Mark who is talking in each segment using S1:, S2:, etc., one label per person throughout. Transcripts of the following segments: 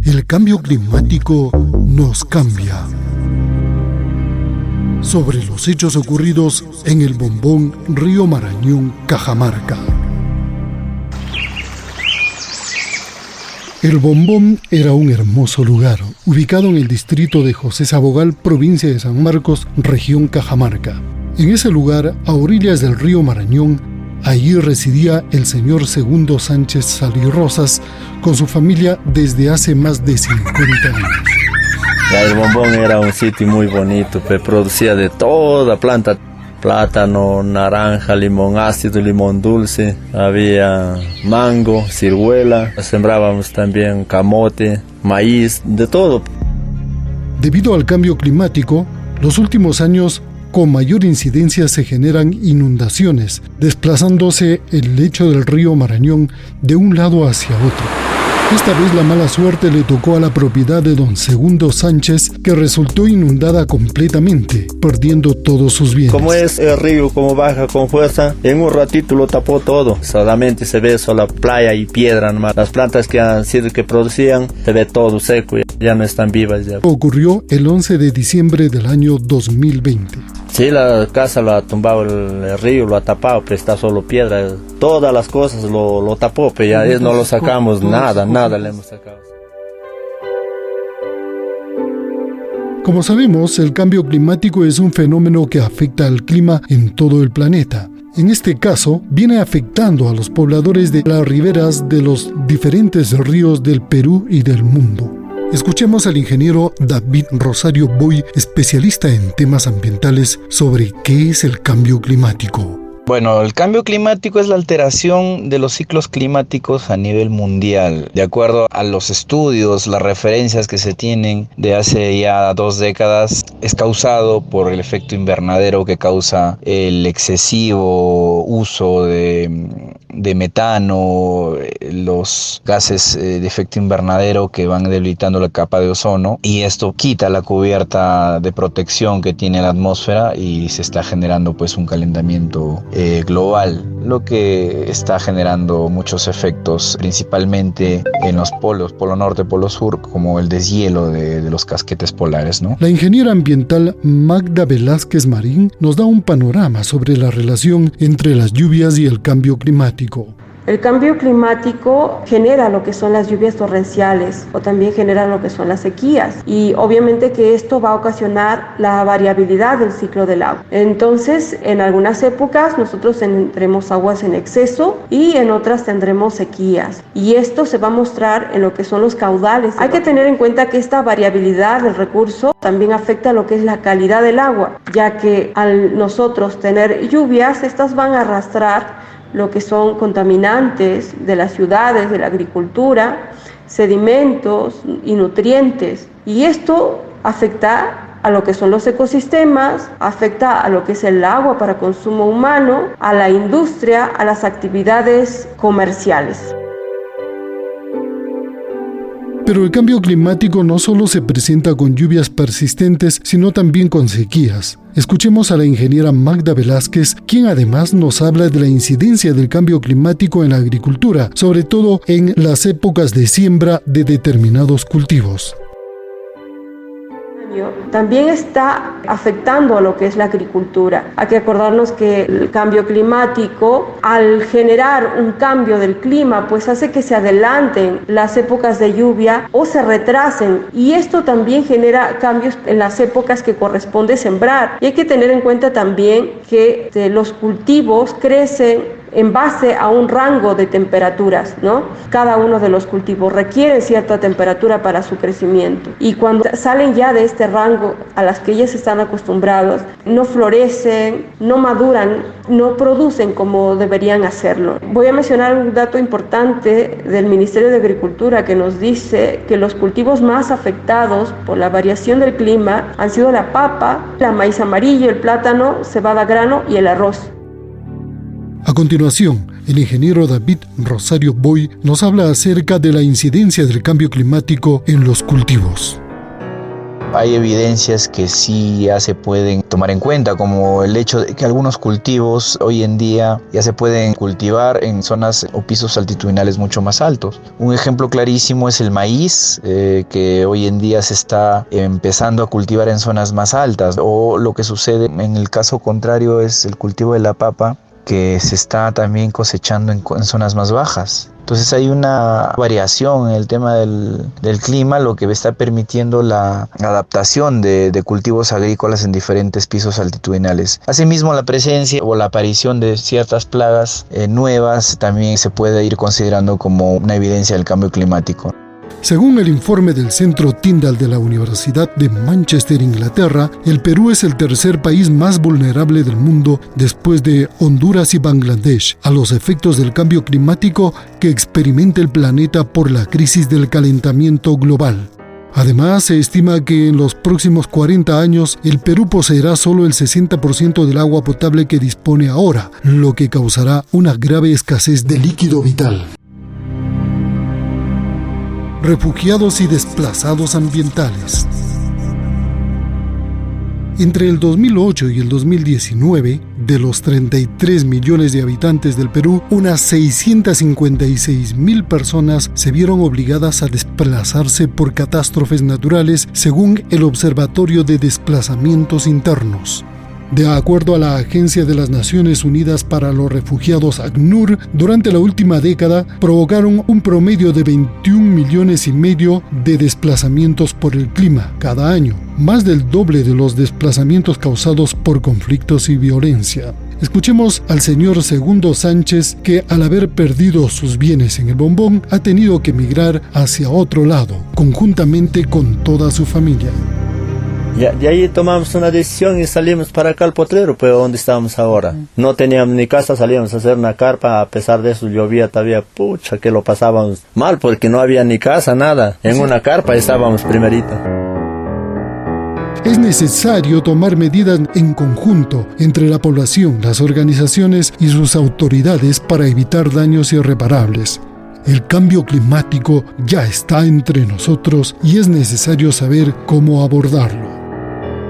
S1: El cambio climático nos cambia. Sobre los hechos ocurridos en el Bombón, Río Marañón, Cajamarca. El Bombón era un hermoso lugar, ubicado en el distrito de José Sabogal, provincia de San Marcos, región Cajamarca. En ese lugar, a orillas del río Marañón, allí residía el señor Segundo Sánchez Salirrosas con su familia desde hace más de 50 años.
S2: El Bombón era un sitio muy bonito, producía de toda planta, plátano, naranja, limón ácido, limón dulce, había mango, ciruela, sembrábamos también camote, maíz, de todo.
S1: Debido al cambio climático, los últimos años con mayor incidencia se generan inundaciones, desplazándose el lecho del río Marañón de un lado hacia otro. Esta vez la mala suerte le tocó a la propiedad de don Segundo Sánchez, que resultó inundada completamente, perdiendo todos sus bienes.
S2: Como es el río, como baja con fuerza, en un ratito lo tapó todo. Solamente se ve solo playa y piedra nomás. Las plantas que han sido que producían, se ve todo seco, ya no están vivas. Ya.
S1: Ocurrió el 11 de diciembre del año 2020.
S2: Sí, la casa lo ha tumbado el río, lo ha tapado, pero está solo piedra. Todas las cosas lo tapó, pero ya no lo sacamos, nada le hemos sacado.
S1: Como sabemos, el cambio climático es un fenómeno que afecta al clima en todo el planeta. En este caso, viene afectando a los pobladores de las riberas de los diferentes ríos del Perú y del mundo. Escuchemos al ingeniero David Rosario Boy, especialista en temas ambientales, sobre qué es el cambio climático.
S3: Bueno, el cambio climático es la alteración de los ciclos climáticos a nivel mundial. De acuerdo a los estudios, las referencias que se tienen de hace ya 2 décadas, es causado por el efecto invernadero que causa el excesivo uso de metano, los gases de efecto invernadero que van debilitando la capa de ozono, y esto quita la cubierta de protección que tiene la atmósfera y se está generando pues un calentamiento global, lo que está generando muchos efectos, principalmente en los polos, polo norte, polo sur, como el deshielo de los casquetes polares, ¿no?
S1: La ingeniera ambiental Magda Velázquez Marín nos da un panorama sobre la relación entre las lluvias y el cambio climático.
S4: El cambio climático genera lo que son las lluvias torrenciales o también genera lo que son las sequías, y obviamente que esto va a ocasionar la variabilidad del ciclo del agua. Entonces, en algunas épocas nosotros tendremos aguas en exceso y en otras tendremos sequías, y esto se va a mostrar en lo que son los caudales. Hay que tener en cuenta que esta variabilidad del recurso también afecta lo que es la calidad del agua, ya que al nosotros tener lluvias, estas van a arrastrar lo que son contaminantes de las ciudades, de la agricultura, sedimentos y nutrientes. Y esto afecta a lo que son los ecosistemas, afecta a lo que es el agua para consumo humano, a la industria, a las actividades comerciales.
S1: Pero el cambio climático no solo se presenta con lluvias persistentes, sino también con sequías. Escuchemos a la ingeniera Magda Velázquez, quien además nos habla de la incidencia del cambio climático en la agricultura, sobre todo en las épocas de siembra de determinados cultivos.
S4: También está afectando a lo que es la agricultura. Hay que acordarnos que el cambio climático, al generar un cambio del clima, pues hace que se adelanten las épocas de lluvia o se retrasen, y esto también genera cambios en las épocas que corresponde sembrar. Y hay que tener en cuenta también que los cultivos crecen en base a un rango de temperaturas, ¿no? Cada uno de los cultivos requiere cierta temperatura para su crecimiento, y cuando salen ya de este rango a las que ellas están acostumbrados, no florecen, no maduran, no producen como deberían hacerlo. Voy a mencionar un dato importante del Ministerio de Agricultura que nos dice que los cultivos más afectados por la variación del clima han sido la papa, la maíz amarillo, el plátano, cebada grano y el arroz.
S1: A continuación, el ingeniero David Rosario Boy nos habla acerca de la incidencia del cambio climático en los cultivos.
S3: hay evidencias que sí ya se pueden tomar en cuenta, como el hecho de que algunos cultivos hoy en día ya se pueden cultivar en zonas o pisos altitudinales mucho más altos. Un ejemplo clarísimo es el maíz, que hoy en día se está empezando a cultivar en zonas más altas, o lo que sucede en el caso contrario es el cultivo de la papa, que se está también cosechando en zonas más bajas. Entonces hay una variación en el tema del clima, lo que está permitiendo la adaptación de cultivos agrícolas en diferentes pisos altitudinales. Asimismo, la presencia o la aparición de ciertas plagas nuevas también se puede ir considerando como una evidencia del cambio climático.
S1: Según el informe del Centro Tyndall de la Universidad de Manchester, Inglaterra, el Perú es el tercer país más vulnerable del mundo después de Honduras y Bangladesh a los efectos del cambio climático que experimenta el planeta por la crisis del calentamiento global. Además, se estima que en los próximos 40 años el Perú poseerá solo el 60% del agua potable que dispone ahora, lo que causará una grave escasez de líquido vital. Refugiados y desplazados ambientales. Entre el 2008 y el 2019, de los 33 millones de habitantes del Perú, unas 656.000 personas se vieron obligadas a desplazarse por catástrofes naturales, según el Observatorio de Desplazamientos Internos. De acuerdo a la Agencia de las Naciones Unidas para los Refugiados, ACNUR, durante la última década provocaron un promedio de 21 millones y medio de desplazamientos por el clima cada año, más del doble de los desplazamientos causados por conflictos y violencia. Escuchemos al señor Segundo Sánchez, que al haber perdido sus bienes en el Bombón ha tenido que emigrar hacia otro lado, conjuntamente con toda su familia.
S2: De ahí tomamos una decisión y salimos para acá al Potrero, pues donde estábamos ahora. No teníamos ni casa, salíamos a hacer una carpa, a pesar de eso llovía todavía, pucha, que lo pasábamos mal porque no había ni casa, nada. En una carpa estábamos primerito.
S1: Es necesario tomar medidas en conjunto entre la población, las organizaciones y sus autoridades para evitar daños irreparables. El cambio climático ya está entre nosotros y es necesario saber cómo abordarlo.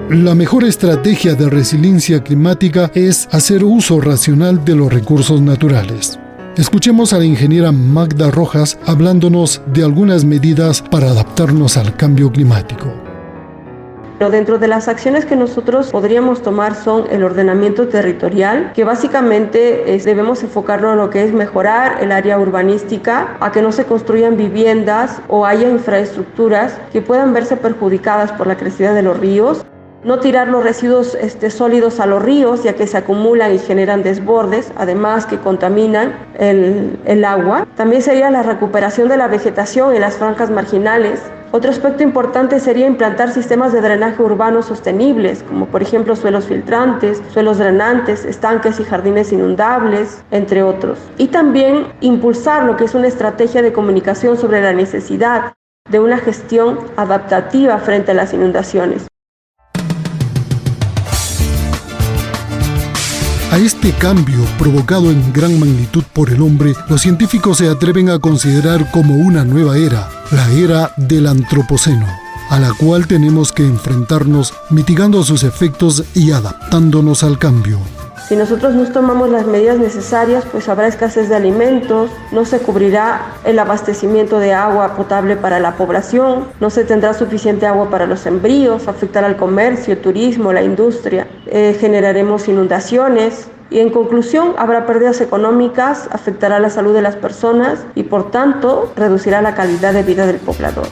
S1: La mejor estrategia de resiliencia climática es hacer uso racional de los recursos naturales. Escuchemos a la ingeniera Magda Rojas hablándonos de algunas medidas para adaptarnos al cambio climático.
S4: Dentro de las acciones que nosotros podríamos tomar son el ordenamiento territorial, que básicamente debemos enfocarnos en lo que es mejorar el área urbanística, a que no se construyan viviendas o haya infraestructuras que puedan verse perjudicadas por la crecida de los ríos. No tirar los residuos sólidos a los ríos, ya que se acumulan y generan desbordes, además que contaminan el agua. También sería la recuperación de la vegetación en las franjas marginales. Otro aspecto importante sería implantar sistemas de drenaje urbano sostenibles, como por ejemplo suelos filtrantes, suelos drenantes, estanques y jardines inundables, entre otros. Y también impulsar lo que es una estrategia de comunicación sobre la necesidad de una gestión adaptativa frente a las inundaciones.
S1: A este cambio, provocado en gran magnitud por el hombre, los científicos se atreven a considerar como una nueva era, la era del antropoceno, a la cual tenemos que enfrentarnos mitigando sus efectos y adaptándonos al cambio.
S4: Si nosotros no tomamos las medidas necesarias, pues habrá escasez de alimentos, no se cubrirá el abastecimiento de agua potable para la población, no se tendrá suficiente agua para los sembríos, afectará al comercio, el turismo, la industria, generaremos inundaciones y en conclusión habrá pérdidas económicas, afectará la salud de las personas y por tanto reducirá la calidad de vida del poblador.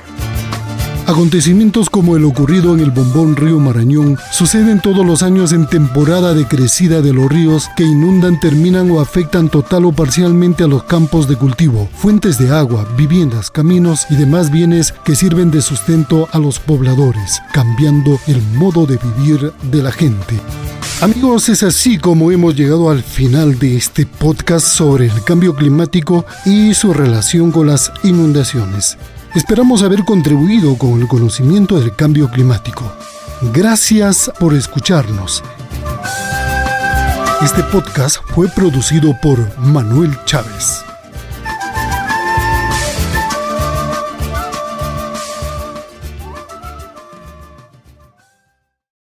S1: Acontecimientos como el ocurrido en el Bombón Río Marañón suceden todos los años en temporada de crecida de los ríos que inundan, terminan o afectan total o parcialmente a los campos de cultivo, fuentes de agua, viviendas, caminos y demás bienes que sirven de sustento a los pobladores, cambiando el modo de vivir de la gente. Amigos, es así como hemos llegado al final de este podcast sobre el cambio climático y su relación con las inundaciones. Esperamos haber contribuido con el conocimiento del cambio climático. Gracias por escucharnos. Este podcast fue producido por Manuel Chávez.